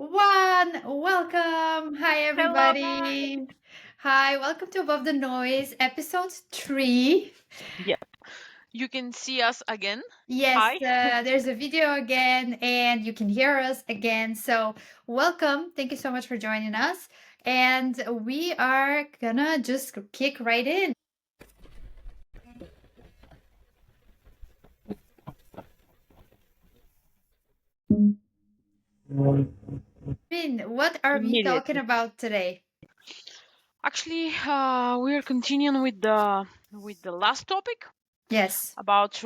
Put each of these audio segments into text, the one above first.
one. Welcome. Hi, Hello, guys. everybody. Hi, welcome to Above the Noise, episode 3. Yeah, you can see us again. Yes, Hi. there's a video again, and you can hear us again. So, welcome. Thank you so much for joining us. And we are gonna just kick right in. What are we talking Immediately. about today? Actually, we're continuing with the last topic Yes, about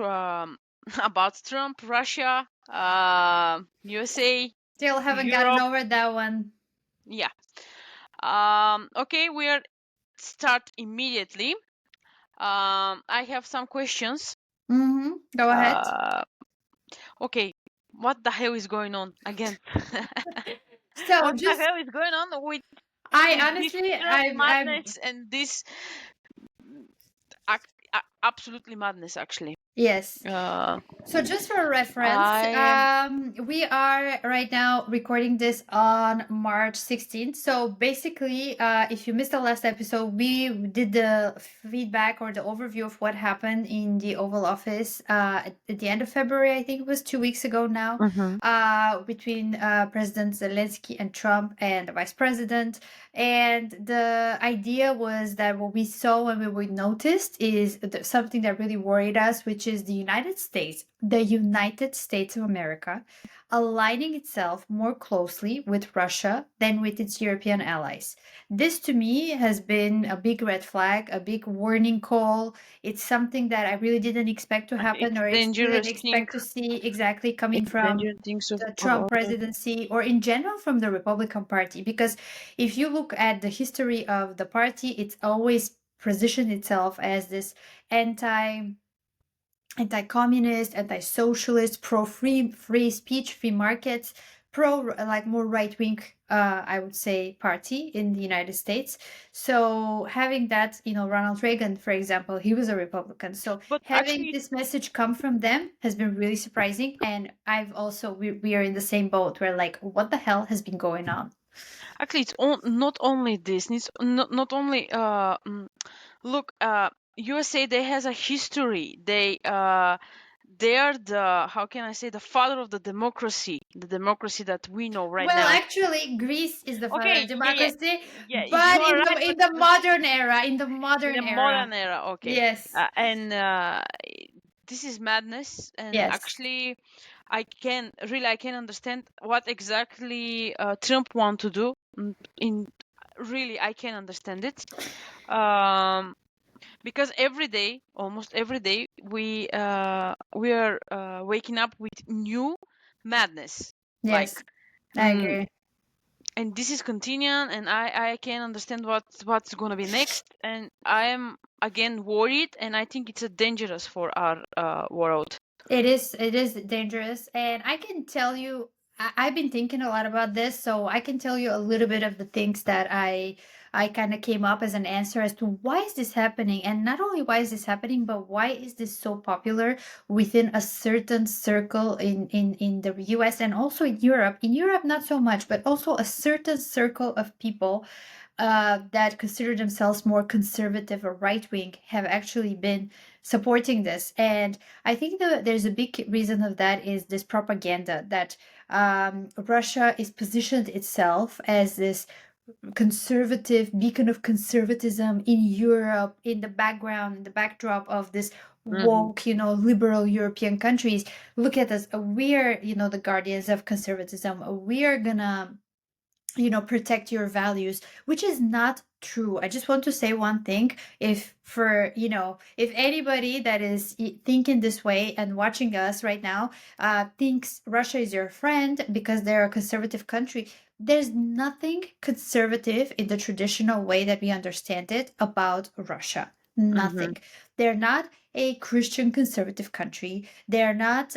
about Trump, Russia, USA, still haven't gotten Europe. over that one. Yeah. Okay, we're start immediately. I have some questions. Go ahead. Uh, okay, what the hell is going on again? So, What the just hell is going on I with this honestly, Trump I'm madness and this absolutely madness actually. yes. uh So just for reference, I we are right now recording this on March 16th. So basically, if you missed the last episode, we did the feedback or the overview of what happened in the Oval Office at the end of February. I think it was 2 weeks ago now, Mhm. between President Zelensky and Trump and the Vice President. And the idea was that what we saw when we noticed is something that really worried us, which is the United States of America, aligning itself more closely with Russia than with its European allies. This to me has been a big red flag, a big warning call. It's something that I really didn't expect to happen, it's or didn't dangerous thing. expect to see exactly coming It's from dangerous things the of Trump presidency or in general from the Republican Party. Because if you look at the history of the party, it's always positioned itself as this anti anti-communist, anti-socialist, pro free speech, free markets, pro like more right-wing, I would say, party in the United States. So having that, Ronald Reagan, for example, he was a Republican. So But having actually this message come from them has been really surprising. And we are in the same boat. We're like, what the hell has been going on? it's not only this. It's not only look, USA, they has a history. They are the, how can I say, the father of the democracy that we know right Well, now. actually, Greece is the father of Okay, yeah, democracy, yeah, you but are in the right, but modern era, in the modern era, okay. yes, And this is madness, and yes, actually I can understand what exactly Trump want to do. In really, I can understand it. um because every day, almost every day, we are waking up with new madness, like, yes, I mm, agree. and this is continuing, and I can understand what's gonna be next, and I am again worried, and I think it's a dangerous for our world. It is dangerous, and I can tell you, I've been thinking a lot about this, so I can tell you a little bit of the things that I kind of came up as an answer as to why is this happening, and not only why is this happening, but why is this so popular within a certain circle in the U.S. and also in Europe. In Europe, not so much, but also a certain circle of people that consider themselves more conservative or right wing have actually been supporting this. And I think that there's a big reason of that is this propaganda that Russia is positioned itself as this conservative beacon of conservatism in Europe, in the background, in the backdrop of this Hmm. woke, liberal European countries. Look at us. We're, the guardians of conservatism. We're gonna protect your values, which is not true. I just want to say one thing. If anybody that is thinking this way and watching us right now thinks Russia is your friend because they're a conservative country, there's nothing conservative in the traditional way that we understand it about Russia. Hmm. Nothing. They're not a Christian conservative country. They're not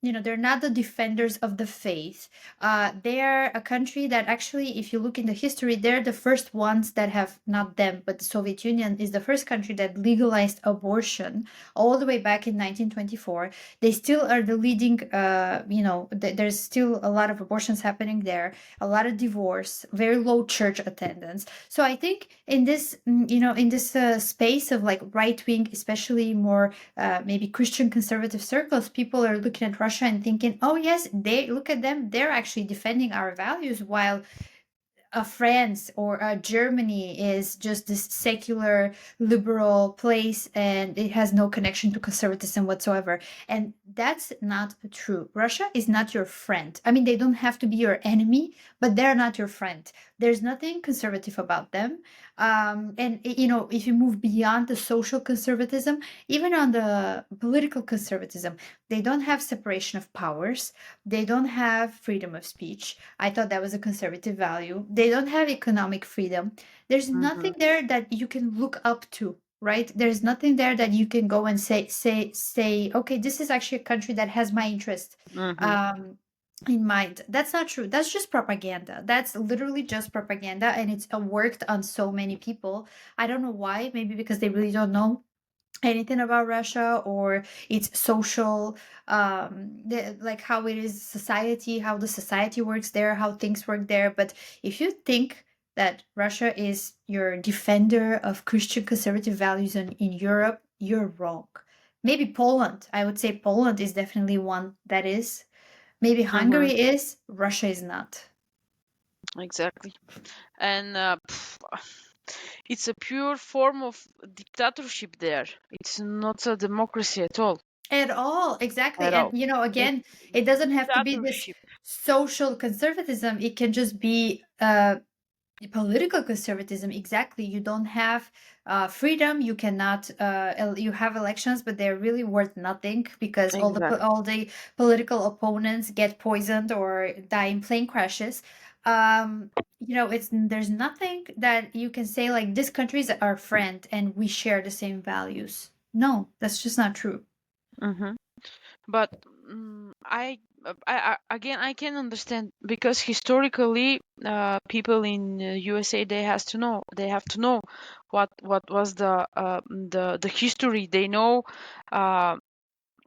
they're not the defenders of the faith. They're a country that actually, if you look in the history, they're the first ones that have, not them, but the Soviet Union is the first country that legalized abortion all the way back in 1924. They still are the leading, there's still a lot of abortions happening there, a lot of divorce, very low church attendance. So I think in this, in this space of like right wing, especially more maybe Christian conservative circles, people are looking at Russia and thinking, oh, yes, they look at them, they're actually defending our values, while a France or a Germany is just this secular liberal place and it has no connection to conservatism whatsoever. And that's not true. Russia is not your friend. I mean, they don't have to be your enemy, but they're not your friend. There's nothing conservative about them. And, if you move beyond the social conservatism, even on the political conservatism, they don't have separation of powers. They don't have freedom of speech. I thought that was a conservative value. They don't have economic freedom. There's Mm-hmm. nothing there that you can look up to, right? There's nothing there that you can go and say, okay, this is actually a country that has my interest Mm-hmm. um, in mind. That's not true. That's just propaganda. That's literally just propaganda, and it's worked on so many people. I don't know why. Maybe because they really don't know anything about Russia or its social, like how it is society, how the society works there, how things work there. But if you think that Russia is your defender of Christian conservative values in Europe, you're wrong. Maybe Poland. I would say Poland is definitely one that is. Maybe Mm-hmm. Hungary is. Russia is not. Exactly. And it's a pure form of dictatorship there. It's not a democracy at all. At all, exactly. At And all. It's again, it doesn't have to be this dictatorship. social conservatism. It can just be political conservatism. Exactly. You don't have freedom. You cannot. You have elections, but they're really worth nothing because Exactly. all the political opponents get poisoned or die in plane crashes. It's there's nothing that you can say like this country is our friend and we share the same values. No, that's just not true. Mm-hmm. But again, I can understand because historically, people in USA they have to know what was the history. They know uh,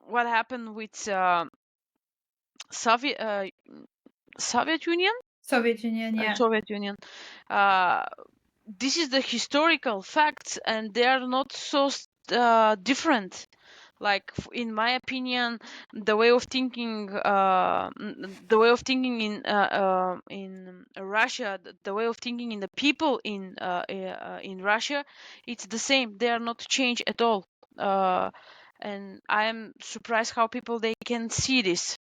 what happened with Soviet Soviet Union. Soviet Union, yeah. Soviet Union. Uh, this is the historical facts, and they are not so different. Like in my opinion, the way of thinking, the way of thinking in Russia, the way of thinking in the people in Russia, it's the same. They are not changed at all. Uh, and I am surprised how people they can see this.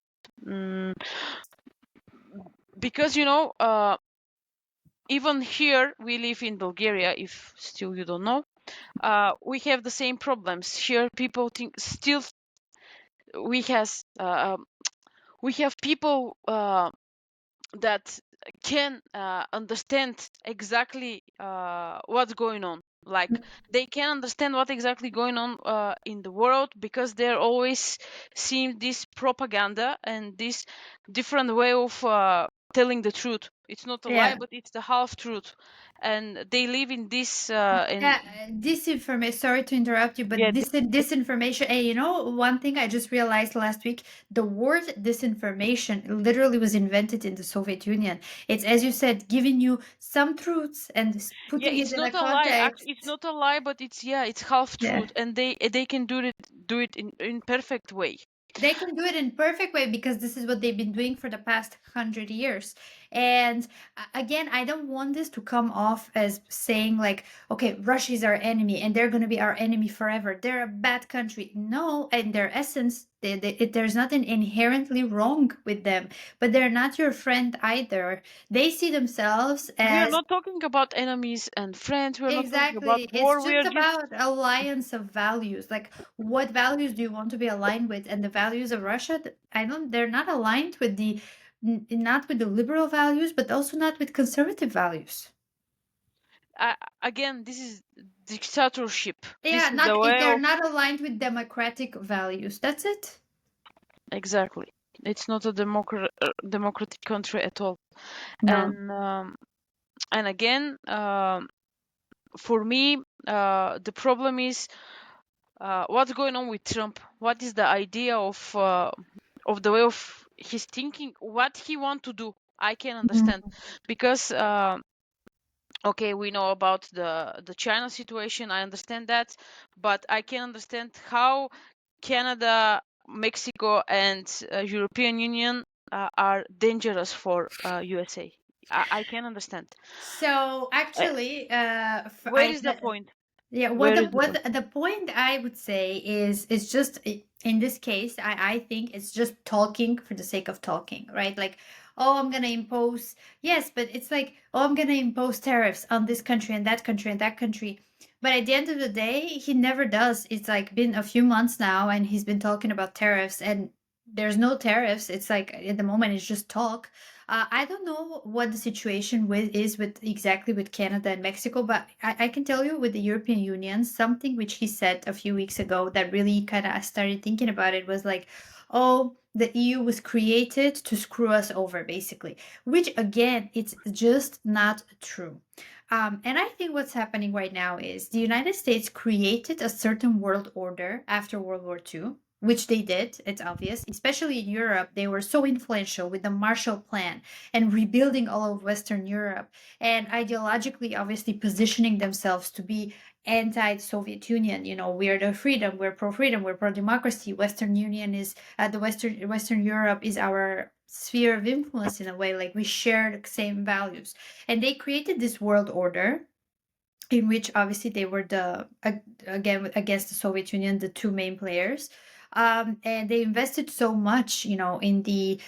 Mm, because even here we live in Bulgaria, if still you don't know, we have the same problems here. People think still we has we have people that can understand exactly what's going on. Like they can understand what exactly going on in the world because they're always seeing this propaganda and this different way of telling the truth. It's not a lie, Yeah. but it's the half truth, and they live in this in Yeah, disinformation. Sorry to interrupt you, yeah but disinformation. Hey, one thing I just realized last week: the word disinformation literally was invented in the Soviet Union. It's, as you said, giving you some truths and yeah, putting it it's in a not a lie. It's context. not a lie, but it's yeah, it's half Yeah. truth, and they can do it in perfect way. They can do it in perfect way because this is what they've been doing for the past 100 years. And again, I don't want this to come off as saying like, okay, Russia is our enemy and they're going to be our enemy forever. They're a bad country. No, in their essence, there's nothing inherently wrong with them, but they're not your friend either. They see themselves We are as. not talking about enemies and friends. We are not talking about Exactly. It's war. We just are just about alliance of values. Like, what values do you want to be aligned with? And the values of Russia, I don't, they're not aligned with not with the liberal values, but also not with conservative values. again. This is dictatorship. Yeah, This is the way they're of not aligned with democratic values. That's it. exactly. It's not a democratic country at all. No. And again, for me, the problem is what's going on with Trump. What is the idea of the way of his thinking? What he want to do? I can understand Mhm. because okay, we know about the China situation. I understand that, but I can understand how Canada, Mexico, and European Union are dangerous for USA. I can understand. So Uh, actually, where is the point? yeah, Where is the what point? the point I would say is just in this case, I think it's just talking for the sake of talking, right? Like, oh, I'm gonna impose, yes, but it's like, oh, I'm gonna impose tariffs on this country and that country and that country. But at the end of the day, he never does. It's like been a few months now, and he's been talking about tariffs, and there's no tariffs. It's like at the moment, it's just talk. I don't know what the situation is with exactly with Canada and Mexico, but I can tell you with the European Union, something which he said a few weeks ago that really kind of I started thinking about it was like, oh, the EU was created to screw us over, basically, which again, it's just not true. And I think what's happening right now is the United States created a certain world order after World War II, which they did, it's obvious, especially in Europe. They were so influential with the Marshall Plan and rebuilding all of Western Europe and ideologically, obviously, positioning themselves to be anti-Soviet Union. You know, we are the freedom, we're pro-freedom, we're pro-democracy. Western Union is the Western Europe is our sphere of influence in a way, like we share the same values. And they created this world order in which obviously they were again against the Soviet Union, the two main players. And they invested so much, you know, in the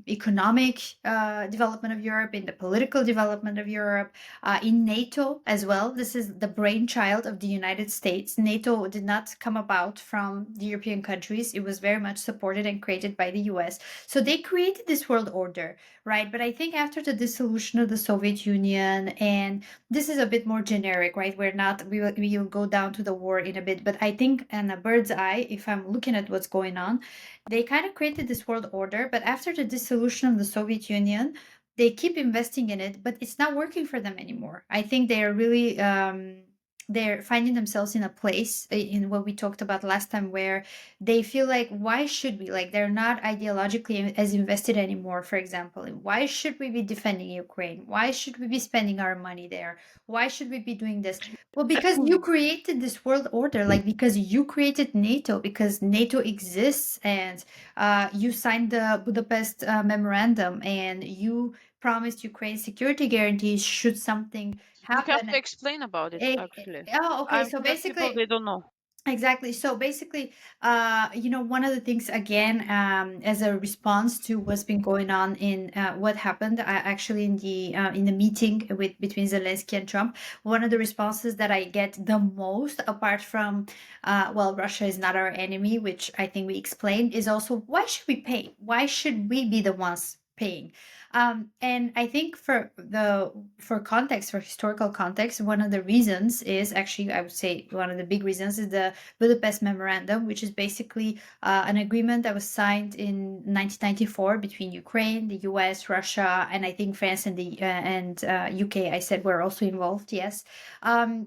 economic development of Europe, in the political development of Europe, in NATO as well. This is the brainchild of the United States. NATO did not come about from the European countries; it was very much supported and created by the U.S. So they created this world order, right? But I think after the dissolution of the Soviet Union, and this is a bit more generic, right? We're not, we will go down to the war in a bit, but I think in a bird's eye, if I'm looking at what's going on, they kind of created this world order, but after the dissolution of the Soviet Union, they keep investing in it, but it's not working for them anymore. I think they are really they're finding themselves in a place in what we talked about last time where they feel like, why should we, like, they're not ideologically as invested anymore. For example, why should we be defending Ukraine? Why should we be spending our money there? Why should we be doing this? Well, because you created this world order, like because you created NATO, because NATO exists, and you signed the Budapest memorandum, and you promised Ukraine security guarantees should something You have to happen. explain about it, actually. Oh, okay. I'm So sure people, basically, they don't know. exactly. So basically, you know, one of the things again, as a response to what's been going on in what happened actually in the meeting with between Zelensky and Trump, one of the responses that I get the most, apart from, well, Russia is not our enemy, which I think we explained, is also why should we pay? Why should we be the ones paying? And I think for context, for historical context, one of the reasons is actually, I would say, one of the big reasons is the Budapest Memorandum, which is basically an agreement that was signed in 1994 between Ukraine, the U.S., Russia, and I think France and the UK. I said were also involved. Yes,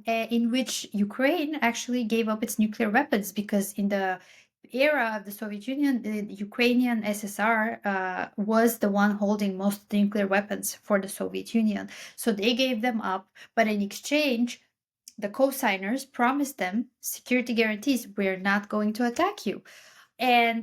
in which Ukraine actually gave up its nuclear weapons because in the era of the Soviet Union, the Ukrainian SSR was the one holding most of the nuclear weapons for the Soviet Union. So they gave them up, but in exchange, the co-signers promised them security guarantees. We're not going to attack you. And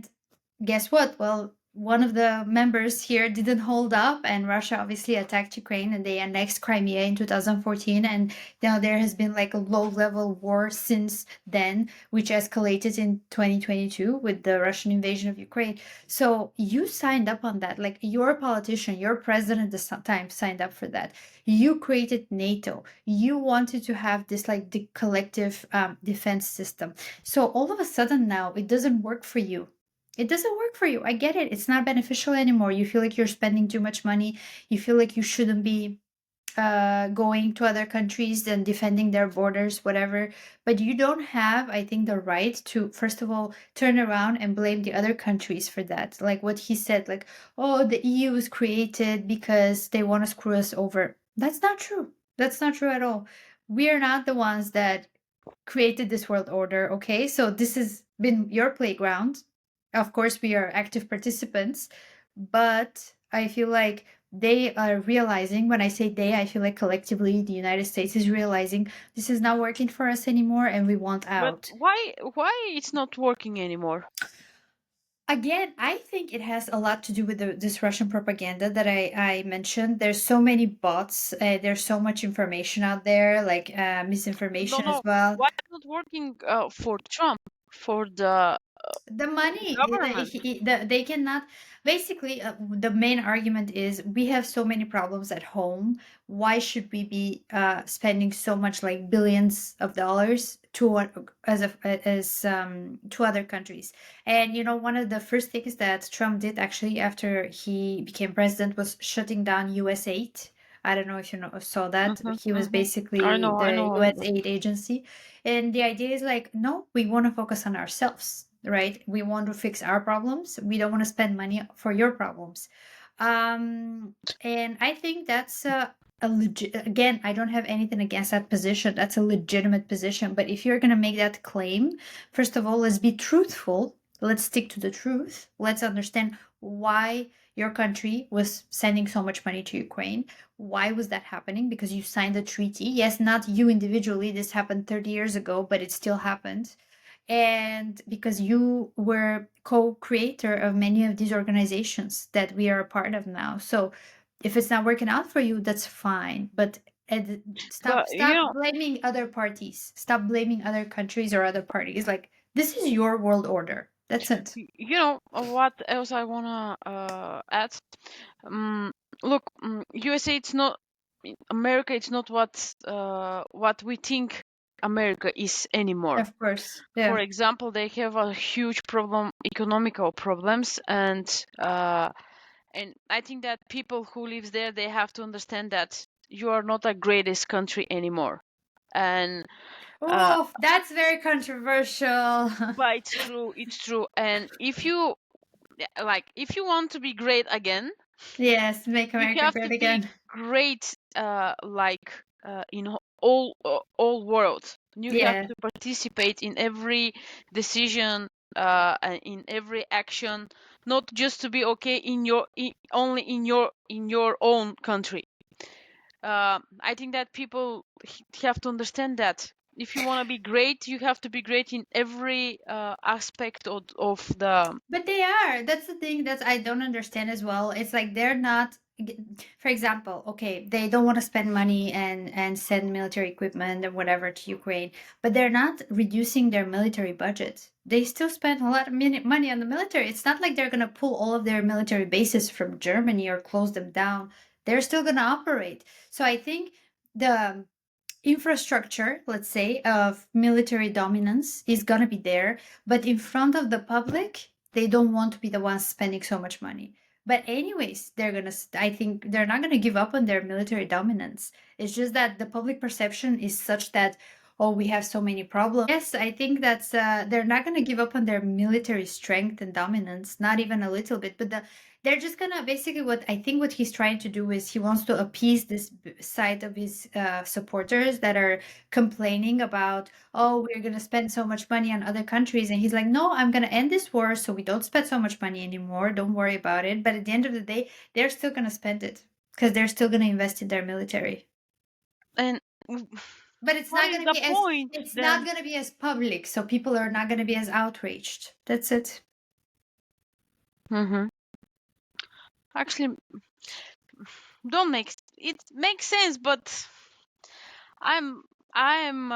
guess what? Well, one of the members here didn't hold up, and Russia obviously attacked Ukraine and they annexed Crimea in 2014. And now there has been like a low level war since then, which escalated in 2022 with the Russian invasion of Ukraine. So you signed up on that. Like your politician, your president at the time signed up for that. You created NATO. You wanted to have this like the collective defense system. So all of a sudden now it doesn't work for you. It doesn't work for you. I get it. It's not beneficial anymore. You feel like you're spending too much money. You feel like you shouldn't be going to other countries and defending their borders, whatever. But you don't have, I think, the right to, first of all, turn around and blame the other countries for that. Like what he said, like, oh, the EU was created because they want to screw us over. That's not true. That's not true at all. We are not the ones that created this world order, okay? So this has been your playground. Of course, we are active participants, but I feel like they are realizing, when I say they, I feel like collectively the United States is realizing this is not working for us anymore and we want But out. why it's not working anymore? Again, I think it has a lot to do with this Russian propaganda that I mentioned. There's so many bots, there's so much information out there, like No, misinformation as no. well. Why it's not working for Trump, for the The money, government? they cannot, basically, the main argument is we have so many problems at home. Why should we be spending so much, like billions of dollars to to other countries? And one of the first things that Trump did actually after he became president was shutting down US aid. I don't know if you saw that. Hmm, He was hmm. I basically know, I the know, I US know. aid agency. And the idea is like, no, we want to focus on ourselves, right? We want to fix our problems. We don't want to spend money for your problems. And I think that's a legit, again, I don't have anything against that position. That's a legitimate position. But if you're going to make that claim, first of all, let's be truthful. Let's stick to the truth. Let's understand why your country was sending so much money to Ukraine. Why was that happening? Because you signed a treaty. Yes, not you individually. This happened 30 years ago, but it still happened. And because you were co-creator of many of these organizations that we are a part of now. So if it's not working out for you, that's fine. But But stop blaming other parties. Stop blaming other countries or other parties. Like, this is your world order. That's it. what else I wanna add? Um, Look, USA, it's not America. It's not what we think America is anymore. Of course. For Yeah. example, they have a huge problem, economical problems, and I think that people who lives there, they have to understand that you are not the greatest country anymore. And uh, Oh, that's very controversial. but it's true, it's true. And if you if you want to be great again, Yes, make you America have to great be again. great in all world. You have Yeah. to participate in every decision, and in every action, not just to be okay only in your own country. I think that people have to understand that if you want to be great, you have to be great in every aspect of the. But they are. That's the thing that I don't understand as well. It's like they're not. For example, okay, they don't want to spend money and send military equipment and whatever to Ukraine, but they're not reducing their military budget. They still spend a lot of money on the military. It's not like they're going to pull all of their military bases from Germany or close them down. They're still going to operate. So I think the infrastructure, let's say, of military dominance is going to be there, but in front of the public, they don't want to be the ones spending so much money. But anyways, they're going to, I think they're not going to give up on their military dominance. It's just that the public perception is such that, oh, we have so many problems. Yes, I think that's, they're not going to give up on their military strength and dominance, not even a little bit, but they're just gonna, basically, what I think what he's trying to do is he wants to appease this side of his supporters that are complaining about, oh, we're gonna spend so much money on other countries, and he's like, no, I'm gonna end this war so we don't spend so much money anymore. Don't worry about it. But at the end of the day, they're still gonna spend it because they're still gonna invest in their military. And But it's what not is gonna the be as point it's not then? gonna be as public, so people are not gonna be as outraged. That's it. Hmm. Actually, don't make it makes sense, but I'm I'm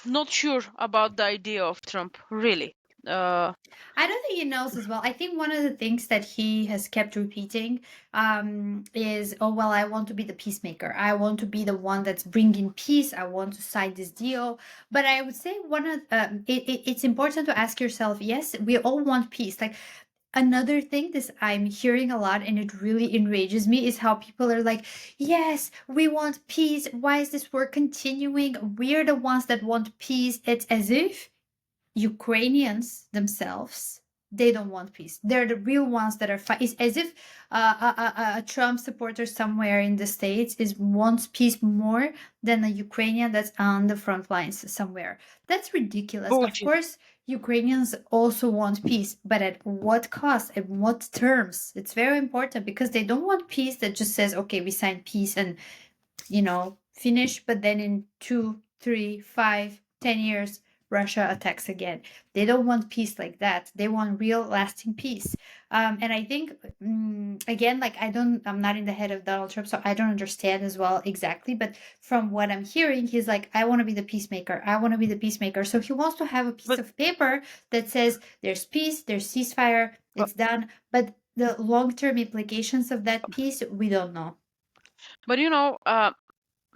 not sure about the idea of Trump. Really. Uh, I don't think he knows as well. I think one of the things that he has kept repeating is, oh, well, I want to be the peacemaker. I want to be the one that's bringing peace. I want to sign this deal. But I would say it's important to ask yourself, yes, we all want peace. Like, Another thing this I'm hearing a lot and it really enrages me is how people are like, yes, we want peace. Why is this war continuing? We're the ones that want peace. It's as if Ukrainians themselves, they don't want peace. They're the real ones that are fighting. It's as if a Trump supporter somewhere in the States is wants peace more than a Ukrainian that's on the front lines somewhere. That's ridiculous. Of Bullshit. course, Ukrainians also want peace, but at what cost? At what terms? It's very important because they don't want peace that just says, okay, we signed peace and finish, but then in 2, 3, 5, 10 years, Russia attacks again. They don't want peace like that. They want real, lasting peace. And I think, again, like I'm not in the head of Donald Trump, so I don't understand as well exactly. But from what I'm hearing, he's like, I want to be the peacemaker. I want to be the peacemaker. So he wants to have a piece But of paper that says there's peace, there's ceasefire, but it's done. But the long-term implications of that peace, we don't know. but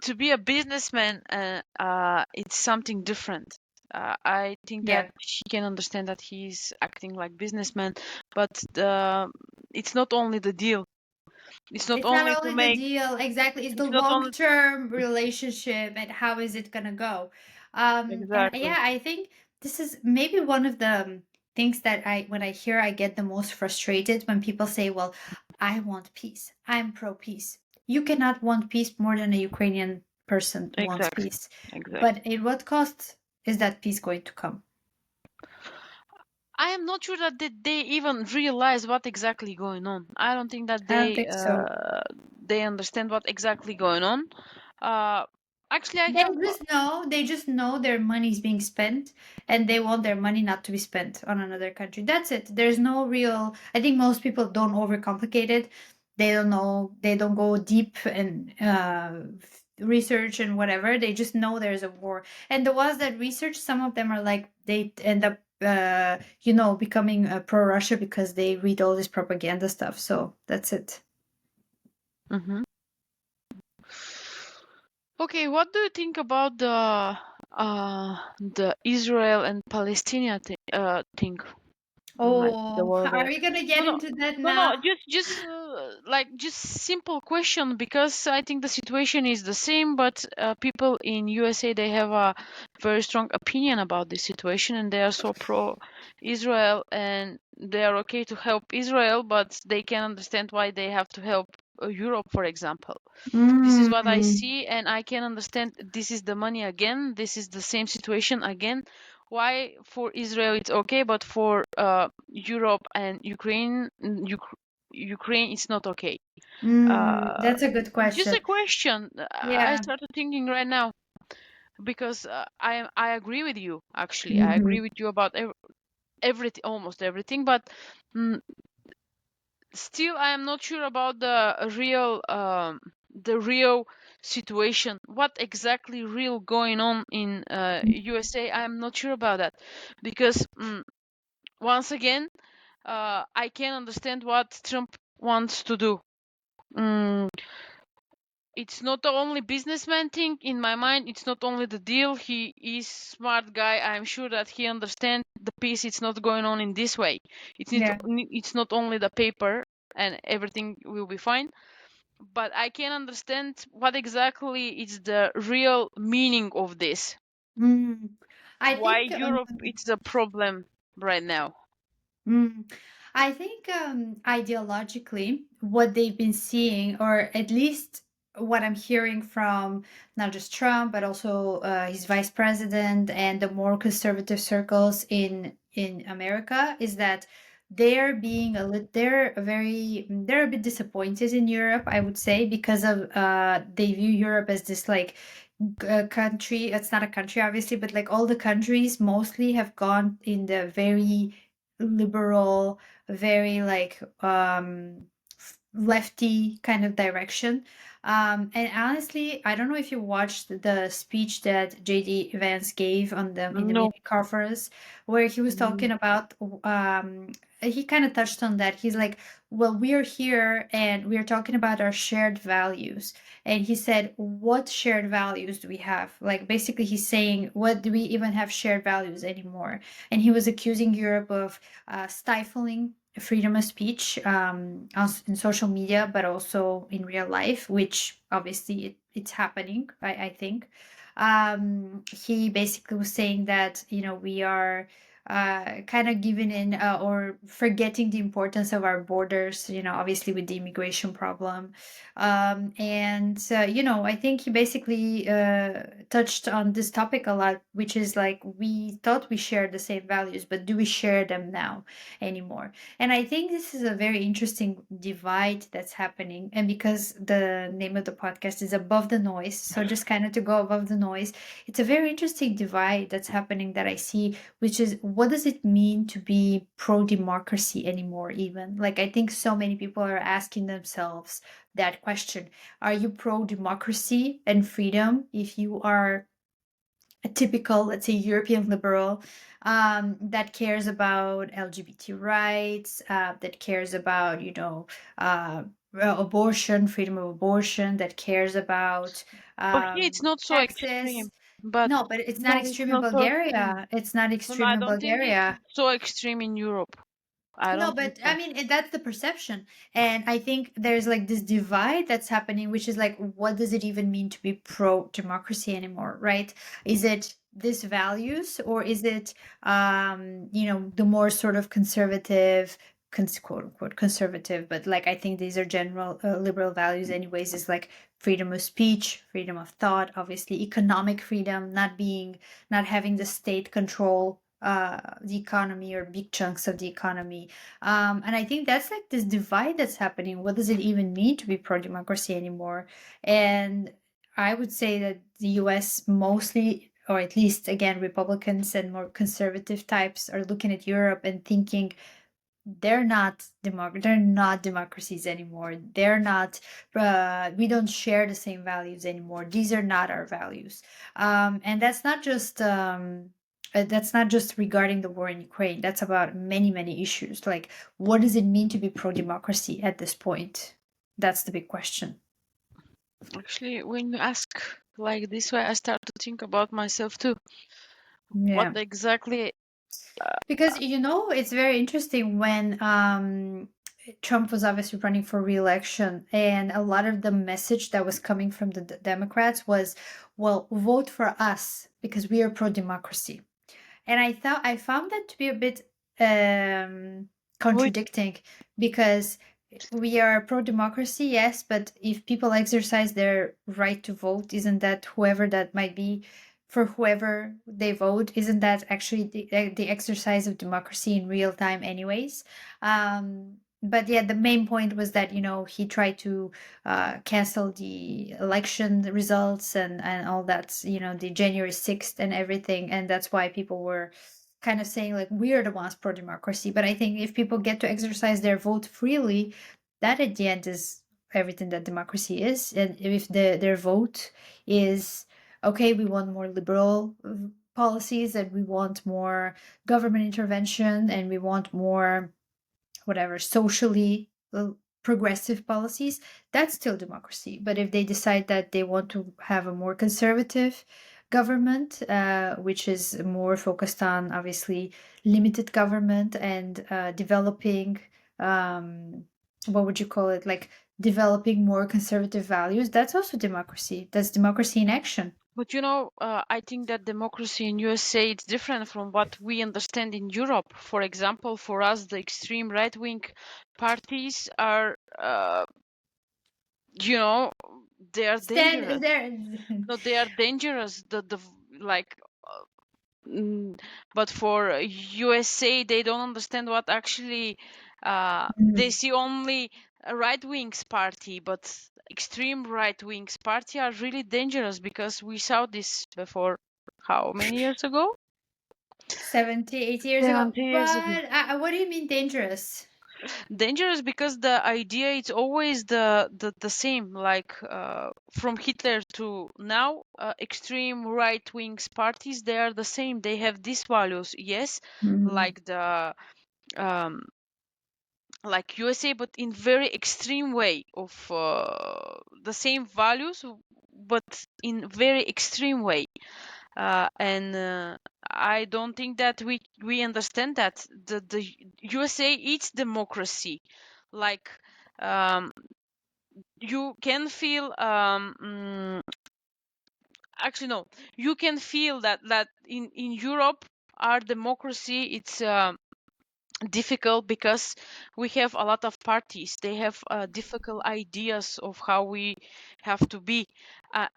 to be a businessman, it's something different. I think that Yeah. she can understand that he's acting like businessman, but it's not only the deal. It's not It's not only to only the make. deal, exactly. It's the It's not only long-term relationship and how is it gonna go. And exactly, yeah, I think this is maybe one of the things that when I hear, I get the most frustrated when people say, "Well, I want peace. I'm pro-peace." You cannot want peace more than a Ukrainian person wants exactly, peace. exactly. But at what cost is that peace going to come? I am not sure that they even realize what exactly going on. I don't think that I don't think so. they understand what exactly going on. Uh, Actually, I They have. just know their money is being spent and they want their money not to be spent on another country. That's it. There's no real I think most people don't overcomplicate it. They don't know, they don't go deep and research and whatever. They just know there's a war. And the ones that research, some of them are like they end up becoming pro Russia because they read all this propaganda stuff. So that's it. Mhm. Okay, what do you think about the Israel and Palestinian thing, like the Oh, war are there? we gonna No, get no, into that no. now? Just simple question because I think the situation is the same, but people in USA they have a very strong opinion about this situation, and they are so pro Israel, and they are okay to help Israel, but they can understand why they have to help Europe, for example. This is what I Mm. see, and I can understand this is the money again. This is the same situation again. Why for Israel it's okay, but for Europe and Ukraine it's not okay. Uh, That's a good just a question. question. I Yeah. started thinking right now because I agree with you. Actually, I agree Mhm. with you about everything, almost everything, but mm, still I am not sure about the real situation, what exactly real going on in USA. I am not sure about that because once again I can understand what Trump wants to do. mm, it's not the only businessman thing in my mind. It's not only the deal. He is smart guy. I'm sure that he understands the piece. It's not going on in this way. Yeah. It's not only the paper and everything will be fine. But I can understand what exactly is the real meaning of this. Mm. I Why think Europe it's a problem right now. Mm. I think ideologically, what they've been seeing, or at least what I'm hearing from not just Trump, but also his vice president and the more conservative circles in America, is that they're a bit disappointed in Europe, I would say, because of they view Europe as this like country. It's not a country, obviously, but like all the countries mostly have gone in the very liberal, very like lefty kind of direction. And honestly, I don't know if you watched the speech that JD Vance gave on the in the No. media conference, where he was Mm, talking about he kind of touched on that. He's like, well, we're here and we're talking about our shared values. And he said, what shared values do we have? Like basically he's saying, what do we even have shared values anymore? And he was accusing Europe of stifling freedom of speech in social media, but also in real life, which obviously it's happening. I think he basically was saying that we are kind of giving in or forgetting the importance of our borders. Obviously with the immigration problem, and I think he basically touched on this topic a lot, which is like we thought we shared the same values, but do we share them now anymore? And I think this is a very interesting divide that's happening. And because the name of the podcast is Above the Noise, so just kind of to go above the noise, it's a very interesting divide that's happening that I see, which is what does it mean to be pro democracy anymore, even? Like, I think so many people are asking themselves that question. Are you pro democracy and freedom if you are a typical, let's say, European liberal that cares about LGBT rights, that cares about, abortion, freedom of abortion, that cares about But here it's not so taxes? extreme. But No, but it's not but it's extreme in not so extreme. Bulgaria. It's not No, no, extreme I in don't think it's Bulgaria. so extreme in Europe. I No, don't think but I so. mean, that's the perception. And I think there's like this divide that's happening, which is like, what does it even mean to be pro democracy anymore, right? Is it this values, or is it, the more sort of conservative, quote unquote conservative, but like I think these are general liberal values, anyways, is like freedom of speech, freedom of thought, obviously economic freedom, not having the state control the economy or big chunks of the economy, and I think that's like this divide that's happening. What does it even mean to be pro democracy anymore? And I would say that the US mostly, or at least again, Republicans and more conservative types are looking at Europe and thinking they're not democracies anymore. They're not we don't share the same values anymore. These are not our values. And that's not just regarding the war in Ukraine. That's about many, many issues. Like, what does it mean to be pro democracy at this point? That's the big question. Actually, when you ask like this way, I start to think about myself too. What Yeah. exactly? Because it's very interesting when Trump was obviously running for re-election, and a lot of the message that was coming from the Democrats was, well, vote for us because we are pro-democracy. And I found that to be a bit Wait, contradicting, because we are pro democracy, yes, but if people exercise their right to vote, isn't that whoever that might be, for whoever they vote, isn't that actually the exercise of democracy in real time, anyways? But yeah, the main point was that he tried to cancel the election results and all that, the January 6th and everything, and that's why people were kind of saying like we're the ones pro democracy. But I think if people get to exercise their vote freely, that at the end is everything that democracy is. And if their vote is okay, we want more liberal policies, and we want more government intervention, and we want more whatever socially progressive policies, that's still democracy. But if they decide that they want to have a more conservative government, which is more focused on obviously limited government and developing, what would you call it, like developing more conservative values, that's also democracy. That's democracy in action. but I think that democracy in USA it's different from what we understand in Europe. For example, for us, the extreme right-wing parties are, you know, they are Stand dangerous. there. No, they are dangerous. The like Mm, but for USA, they don't understand what actually they see only a right wings party, but extreme right wings party are really dangerous because we saw this before how many years ago? 70, 80 years ago. 70 years ago. But what do you mean dangerous? Dangerous because the idea is always the same, like from Hitler to now, extreme right wings parties they are the same. They have these values, yes, Mhm. like the um, like USA, but in very extreme way of the same values, but in very extreme way. And I don't think that we understand that the USA is democracy. Like, um, you can feel actually no, you can feel that in Europe our democracy it's difficult because we have a lot of parties. They have difficult ideas of how we have to be,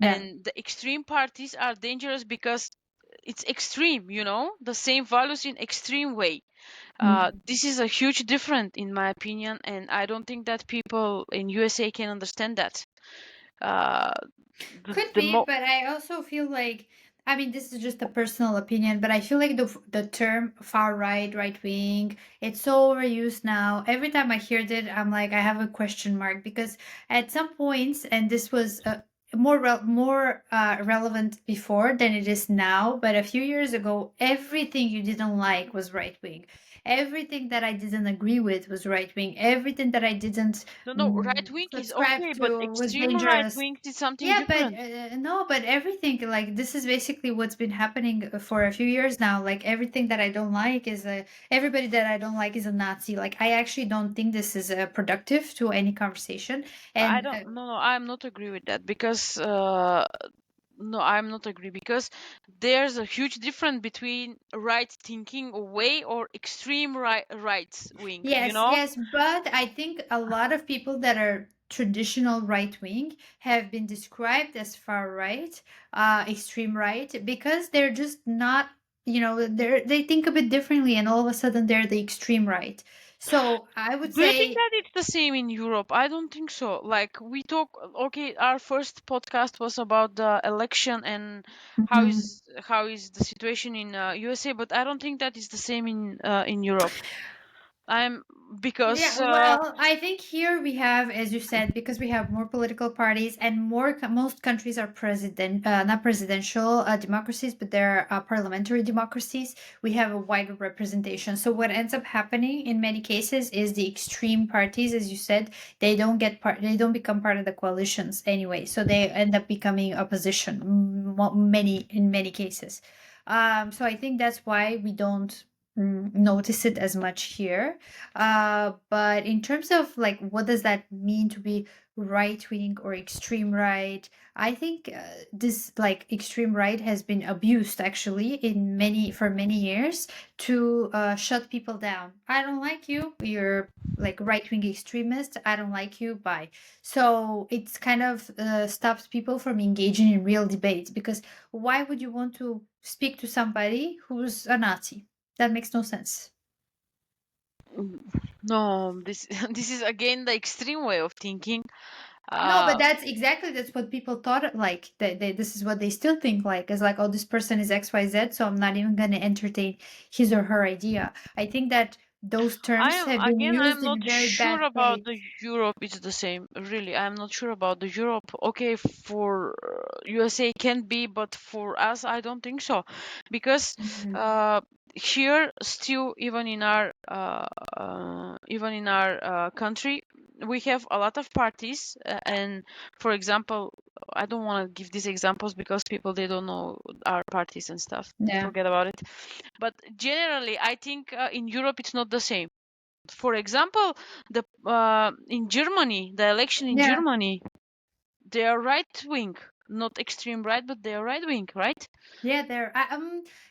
Yeah. and the extreme parties are dangerous because it's extreme, the same values in extreme way. Mm. This is a huge difference in my opinion, and I don't think that people in USA can understand that. uh, the, Could the be, mo- but I also feel like, I mean, this is just a personal opinion, but I feel like the term far right, right wing, it's so overused now. Every time I heard it, I'm like, I have a question mark because at some points, and this was more relevant before than it is now, but a few years ago, everything you didn't like was right wing. Everything that I didn't agree with was right wing. Everything that I didn't no, no, right wing is subscribe okay, but to was extreme right dangerous. wing is something Yeah, but different. no, but everything like this is basically what's been happening for a few years now. Like everything that I don't like is a everybody that I don't like is a Nazi. Like I actually don't think this is productive to any conversation. I And don't, no, no, I'm not agree with that because no, I'm not agree because there's a huge difference between right thinking way or extreme right wing, yes, yes, but I think a lot of people that are traditional right wing have been described as far right, extreme right, because they're just not, they think a bit differently, and all of a sudden they're the extreme right. So I would Do you think say, that it's the same in Europe? I don't think so. Like we talk, okay, our first podcast was about the election and mhm. how is the situation in USA, but I don't think that is the same in Europe. I'm Yeah, because well, I think here we have, as you said, because we have more political parties and most countries are not presidential democracies, but they're parliamentary democracies. We have a wider representation. So what ends up happening in many cases is the extreme parties, as you said, they don't become part of the coalitions anyway. So they end up becoming opposition, in many cases. So I think that's why we don't notice it as much here. But in terms of like, what does that mean to be right wing or extreme right? I think this like extreme right has been abused actually for many years to shut people down. I don't like you. You're like right wing extremist. I don't like you. Bye. So it's kind of stops people from engaging in real debates because why would you want to speak to somebody who's a Nazi? That makes no sense. no, this this is again the extreme way of thinking. No, but Uh, that's what people thought it like. This is what they still think like. Is like, oh, this person is XYZ, so I'm not even going to entertain his or her idea. I think that those terms have been I'm used not in very sure bad about ways. the Europe. It's the same, really. I'm not sure about the Europe. Okay, for USA can be, but for us, I don't think so, because Mhm. uh, here still, even in our country, we have a lot of parties, and for example, I don't want to give these examples because people they don't know our parties and stuff. Yeah, Forget about it. But generally, I think in Europe it's not the same. For example, the in Germany, the election in yeah. Germany, they are right wing, not extreme right, but they are right wing, right? Yeah,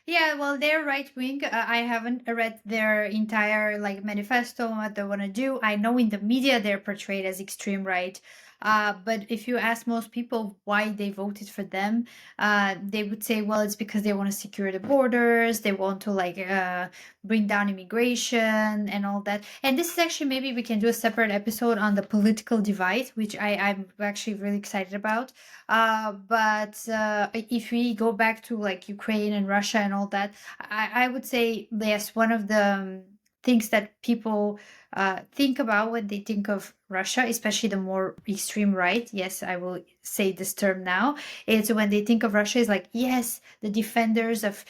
yeah, well, they're right wing. I haven't read their entire like manifesto and what they want to do. I know in the media they're portrayed as extreme right. But if you ask most people why they voted for them, they would say, well, it's because they want to secure the borders, they want to like bring down immigration and all that. And this is actually, maybe we can do a separate episode on the political divide, which I'm actually really excited about. But if we go back to like Ukraine and Russia and all that, I would say yes, one of the things that people think about when they think of Russia, especially the more extreme right. Yes, I will say this term now. It's when they think of Russia is like, yes, the defenders of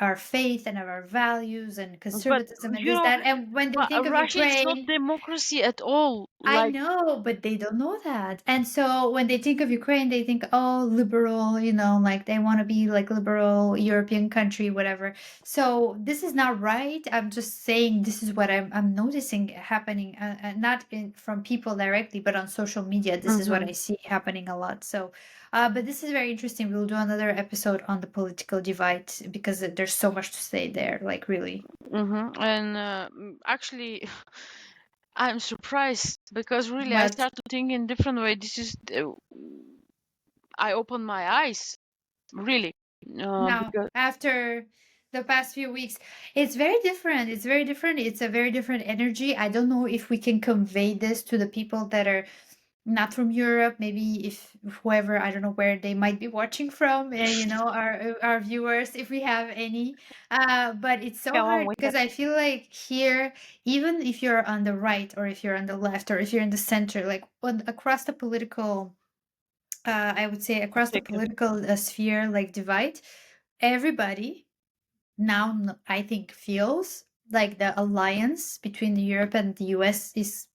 our faith and of our values and But conservatism and you this know, that. And when they think of Russia is not Ukraine, democracy at all. I Like, know, but they don't know that. And so when they think of Ukraine, they think, oh, liberal, like they want to be like liberal European country, whatever. So this is not right. I'm just saying this is what I'm noticing happening, not from people directly, but on social media. This is what hmm I see happening a lot. So, but this is very interesting. We'll do another episode on the political divide because there's so much to say there, like really. and actually, I'm surprised because really I But start to think in different way. This is I open my eyes really now, because after the past few weeks, it's very different. It's very different. It's a very different energy. I don't know if we can convey this to the people that are not from Europe. Maybe if whoever, I don't know where they might be watching from, our viewers, if we have any. But it's so come on, hard wake up. because I feel like here, even if you're on the right or if you're on the left or if you're in the center, like across the political I would say across the Spectrum. political sphere, like divide, everybody now, I think, feels like the alliance between Europe and the US is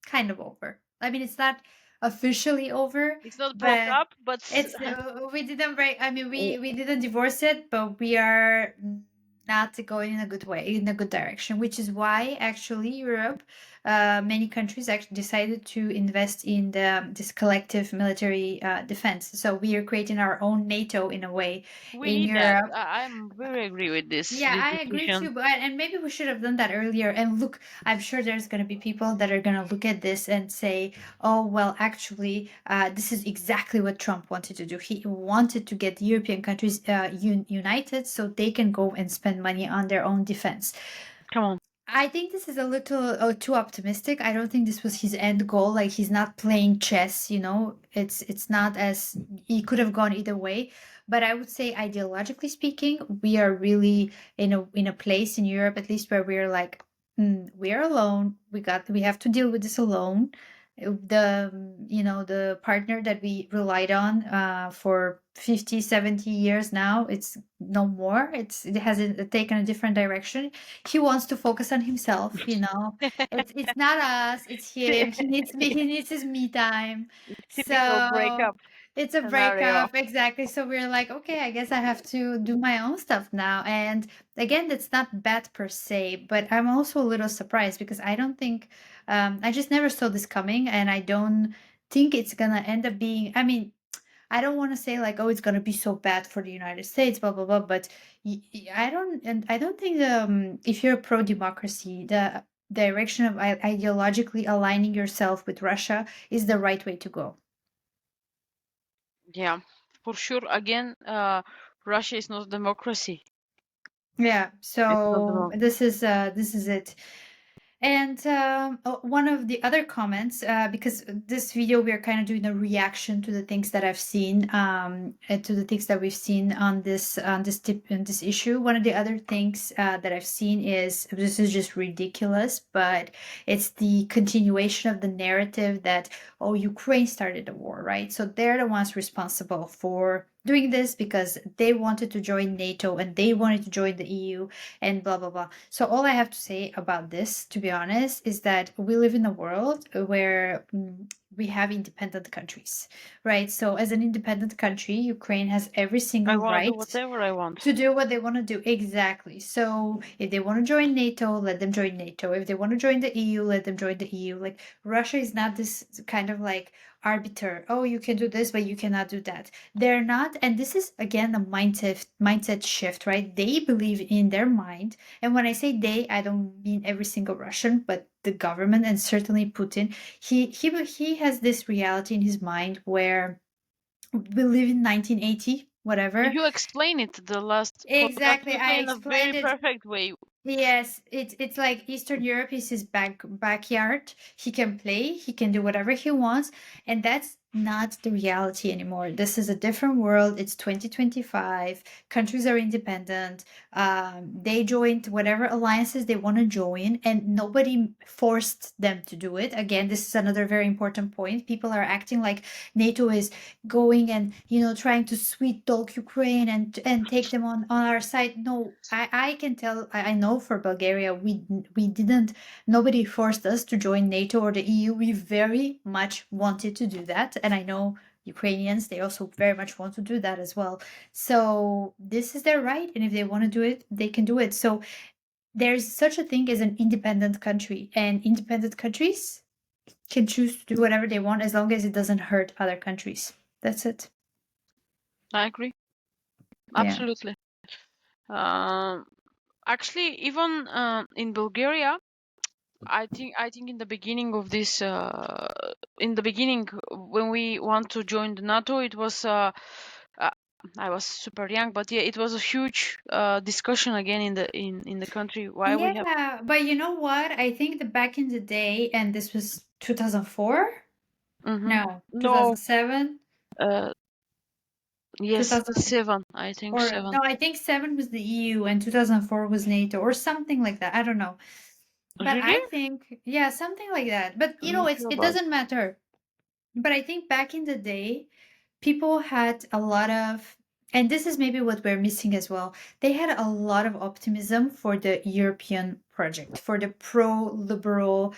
kind of over. I mean, it's not officially over, It's not broke but up, but it's we didn't break. I mean, we didn't divorce it, but we are not going in a good way, in a good direction. Which is why actually Europe, many countries actually decided to invest in this collective military defense. So we are creating our own NATO in a way we in need that. Europe. I'm very agree with this Yeah, this I agree decision. too, but and maybe we should have done that earlier. And look, I'm sure there's going to be people that are going to look at this and say, "Oh, well, actually, this is exactly what Trump wanted to do. He wanted to get the European countries united so they can go and spend money on their own defense." Come on. I think this is a little too optimistic. I don't think this was his end goal. Like he's not playing chess, It's not as he could have gone either way. But I would say ideologically speaking, we are really in a place in Europe at least where we're like, we are alone. We have to deal with this alone. The partner that we relied on for 50, 70 years now, it's no more. It hasn't taken a different direction. He wants to focus on himself. It's not us, it's him. He needs his me time. Typical So breakup it's a scenario. breakup, exactly. So we're like, okay, I guess I have to do my own stuff now. And again, that's not bad per se, but I'm also a little surprised because I don't think I just never saw this coming, and I don't think it's gonna end up being. I mean, I don't want to say like, oh, it's gonna be so bad for the United States, blah blah blah. But I don't think if you're pro democracy, the direction of ideologically aligning yourself with Russia is the right way to go. Yeah, for sure. Again, Russia is not democracy. Yeah. It's not So democracy. this is it. And one of the other comments, because this video we are kind of doing a reaction to the things that I've seen, and to the things that we've seen on this tip on this issue. One of the other things that I've seen is this is just ridiculous, but it's the continuation of the narrative that Ukraine started the war, right? So they're the ones responsible for doing this because they wanted to join NATO and they wanted to join the EU and blah blah blah. So all I have to say about this, to be honest, is that we live in a world where we have independent countries, right? So as an independent country, Ukraine has every I single want to do right whatever I want. to do what they want to do. Exactly. So if they want to join NATO, let them join NATO. If they want to join the EU, let them join the EU. Like Russia is not this kind of like arbiter. Oh, you can do this, but you cannot do that. They're not, and this is again a mindset shift, right? They believe in their mind. And when I say they, I don't mean every single Russian, but the government and certainly Putin. He has this reality in his mind where we live in 1980, whatever. You explain it the last podcast Exactly. with I me in a very explained it. perfect way. Yes, it's like Eastern Europe is his backyard. He can play, he can do whatever he wants, and not the reality anymore. This is a different world. It's 2025. Countries are independent. They joined whatever alliances they want to join, and nobody forced them to do it. Again, this is another very important point. People are acting like NATO is going and trying to sweet talk Ukraine and take them on our side. No, I can tell. I know for Bulgaria, we didn't. Nobody forced us to join NATO or the EU. We very much wanted to do that. And I know Ukrainians, they also very much want to do that as well. So this is their right. And if they want to do it, they can do it. So there's such a thing as an independent country. And independent countries can choose to do whatever they want as long as it doesn't hurt other countries. That's it. I agree. Yeah. Absolutely. Um, Actually, even in Bulgaria, I think in the beginning of this, in the beginning when we want to join the NATO, it was uh, I was super young, but yeah, it was a huge discussion again in the country why we have. Yeah. But you know what? I think that back in the day, and this was 2004? Hmm. No, No, 2007? uh, yes, 2000 seven. I think or seven. no, I think 7 was the EU and 2004 was NATO or something like that. I don't know. But Really? I think, yeah, something like that. But I'm not sure it about. doesn't matter. But I think back in the day, people had a lot of, and this is maybe what we're missing as well. They had a lot of optimism for the European project, for the pro-liberal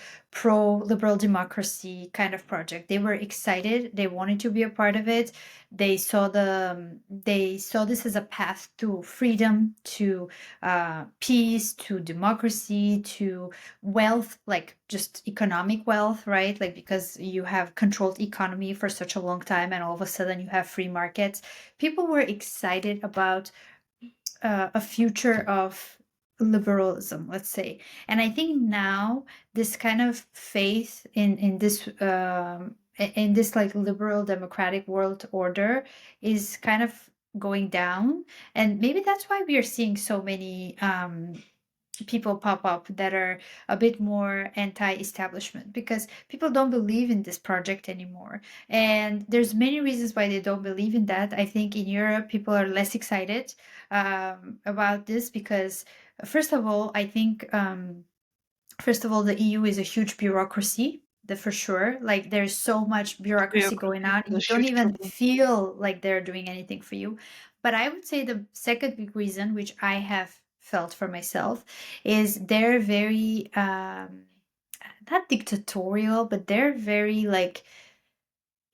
democracy kind of project. They were excited. They wanted to be a part of it. They saw this as a path to freedom, to peace, to democracy, to wealth, like just economic wealth, right? Like because you have controlled economy for such a long time and all of a sudden you have free markets. People were excited about a future of liberalism, let's say. And I think now this kind of faith in this like liberal democratic world order is kind of going down, and maybe that's why we are seeing so many people pop up that are a bit more anti-establishment, because people don't believe in this project anymore. And there's many reasons why they don't believe in that. I think in Europe people are less excited about this because first of all I think first of all, the EU is a huge bureaucracy, that for sure. Like there's so much bureaucracy going Bureaucracy on. is a You don't huge even problem. feel like they're doing anything for you. But I would say the second big reason, which I have felt for myself, is they're very not dictatorial, but they're very like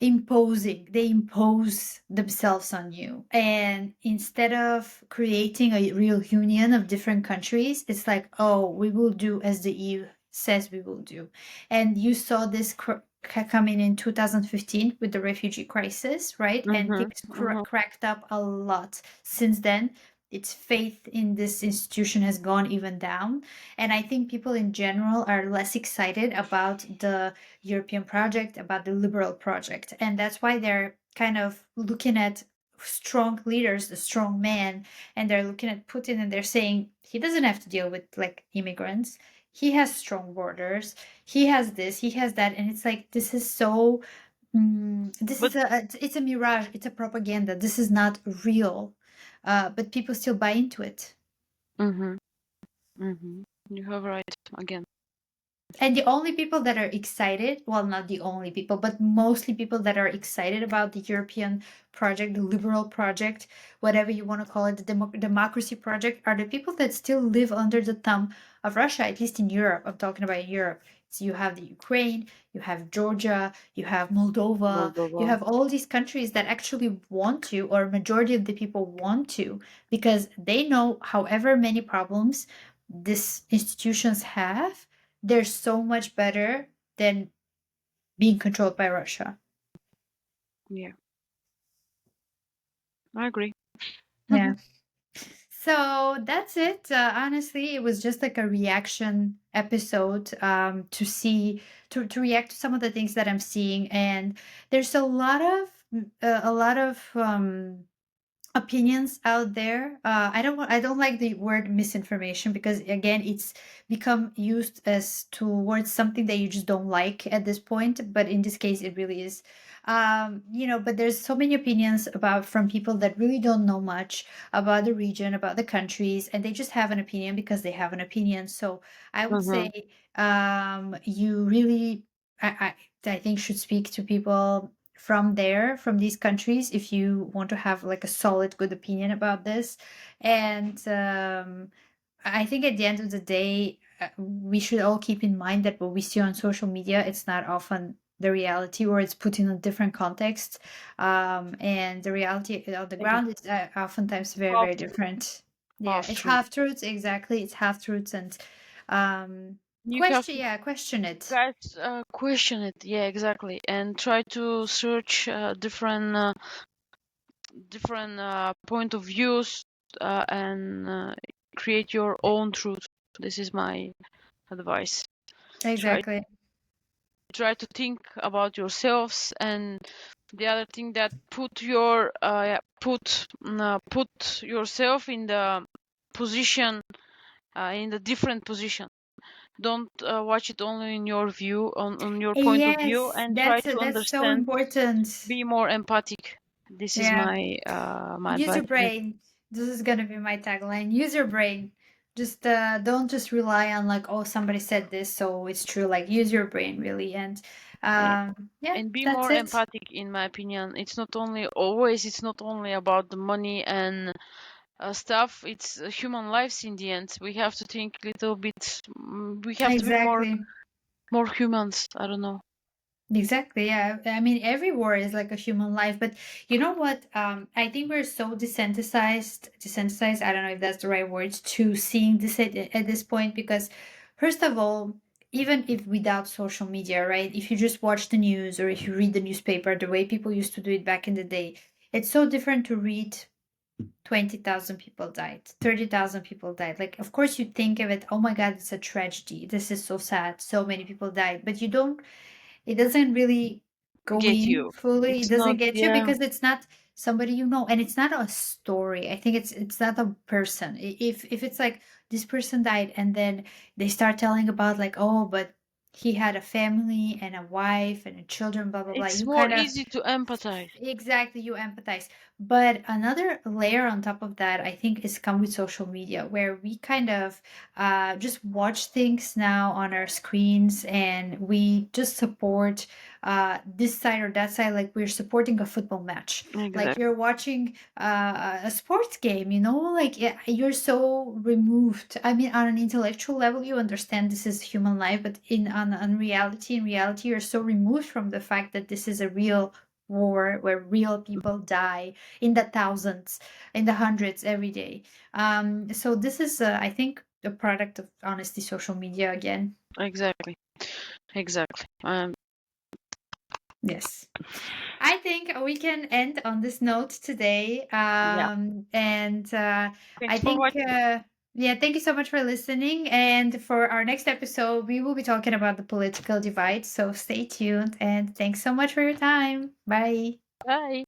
imposing. They impose themselves on you, and instead of creating a real union of different countries, it's like, oh, we will do as the EU says we will do. And you saw this coming in 2015 with the refugee crisis, right? And Mm-hmm. things Mm-hmm. cracked up a lot since then. Its faith in this institution has gone even down, and I think people in general are less excited about the European project, about the liberal project. And that's why they're kind of looking at strong leaders, the strong man, and they're looking at Putin and they're saying he doesn't have to deal with like immigrants. He has strong borders. He has this, he has that. And it's like, this is so, this But is it's a mirage. It's a propaganda. This is not real. But people still buy into it. mm-hmm. Mm-hmm. You have right again. And the only people that are excited, well, not the only people, but mostly people that are excited about the European project, the liberal project, whatever you want to call it, the democracy project, are the people that still live under the thumb of Russia, at least in Europe. I'm talking about Europe. So you have the Ukraine, you have Georgia, you have Moldova, you Moldova. have all these countries that actually want to, or majority of the people want to, because they know however many problems these institutions have, they're so much better than being controlled by Russia. Yeah, I agree. Yeah. So that's it. Honestly, it was just like a reaction episode to react to some of the things that I'm seeing, and there's a lot of opinions out there. I don't like the word misinformation, because again, it's become used as towards something that you just don't like at this point. But in this case, it really is. But there's so many opinions about from people that really don't know much about the region, about the countries, and they just have an opinion because they have an opinion. So I would Mm-hmm. say you really, I think, should speak to people from there, from these countries, if you want to have like a solid, good opinion about this. And I think at the end of the day, we should all keep in mind that what we see on social media, it's not often the reality, or it's put in a different context. And the reality on the ground is oftentimes very, Half very truth, different. Yeah, half it's truth. half truths, exactly. It's half truths, and You have to, question it. guys, question it. Yeah, exactly, and try to search different point of views, and create your own truth. This is my advice. Try Exactly. try to think about yourselves, and the other thing, that put your yeah, put yourself in the position, in the different position. Don't watch it only in your view, on your point of view, Yes, and try to that's so understand. important. Be more empathic. This is Yeah. my Use advice. your brain. This is gonna be my tagline. Use your brain. Just don't just rely on like, oh, somebody said this, so it's true. Like, use your brain really, and Yeah. yeah, And be that's more it. empathic, in my opinion. It's not only about the money and stuff. It's human lives in the end. We have to think a little bit. We have to be Exactly. more humans. I don't know. Exactly. Yeah. I mean, every war is like a human life, but you know what? I think we're so desensitized. I don't know if that's the right word to seeing this at this point, because first of all, even if without social media, right? If you just watch the news or if you read the newspaper, the way people used to do it back in the day, it's so different to read 20,000 people died, 30,000 people died. Like, of course, you think of it, oh my God, it's a tragedy. This is so sad. So many people died, but you don't it doesn't really go Get in you. fully. It It's doesn't not. get you Yeah. because it's not somebody you know, and it's not a story. I think it's not a person. If it's like this person died and then they start telling about like, oh, but he had a family and a wife and a children, blah blah blah. It's You more kind of easy to empathize. exactly, you empathize. But another layer on top of that, I think, is come with social media, where we kind of just watch things now on our screens, and we just support this side or that side, like we're supporting a football match, like Exactly. you're watching a sports game, like, yeah, you're so removed. I mean, on an intellectual level, you understand this is human life, but on reality, in reality, you're so removed from the fact that this is a real war where real people die in the thousands, in the hundreds every day. So this is, I think, a product of honesty social media again. Exactly. Exactly. Yes. I think we can end on this note today. Yeah. And I Thanks for think, watching. yeah, thank you so much for listening. And for our next episode, we will be talking about the political divide. So stay tuned and thanks so much for your time. Bye. Bye.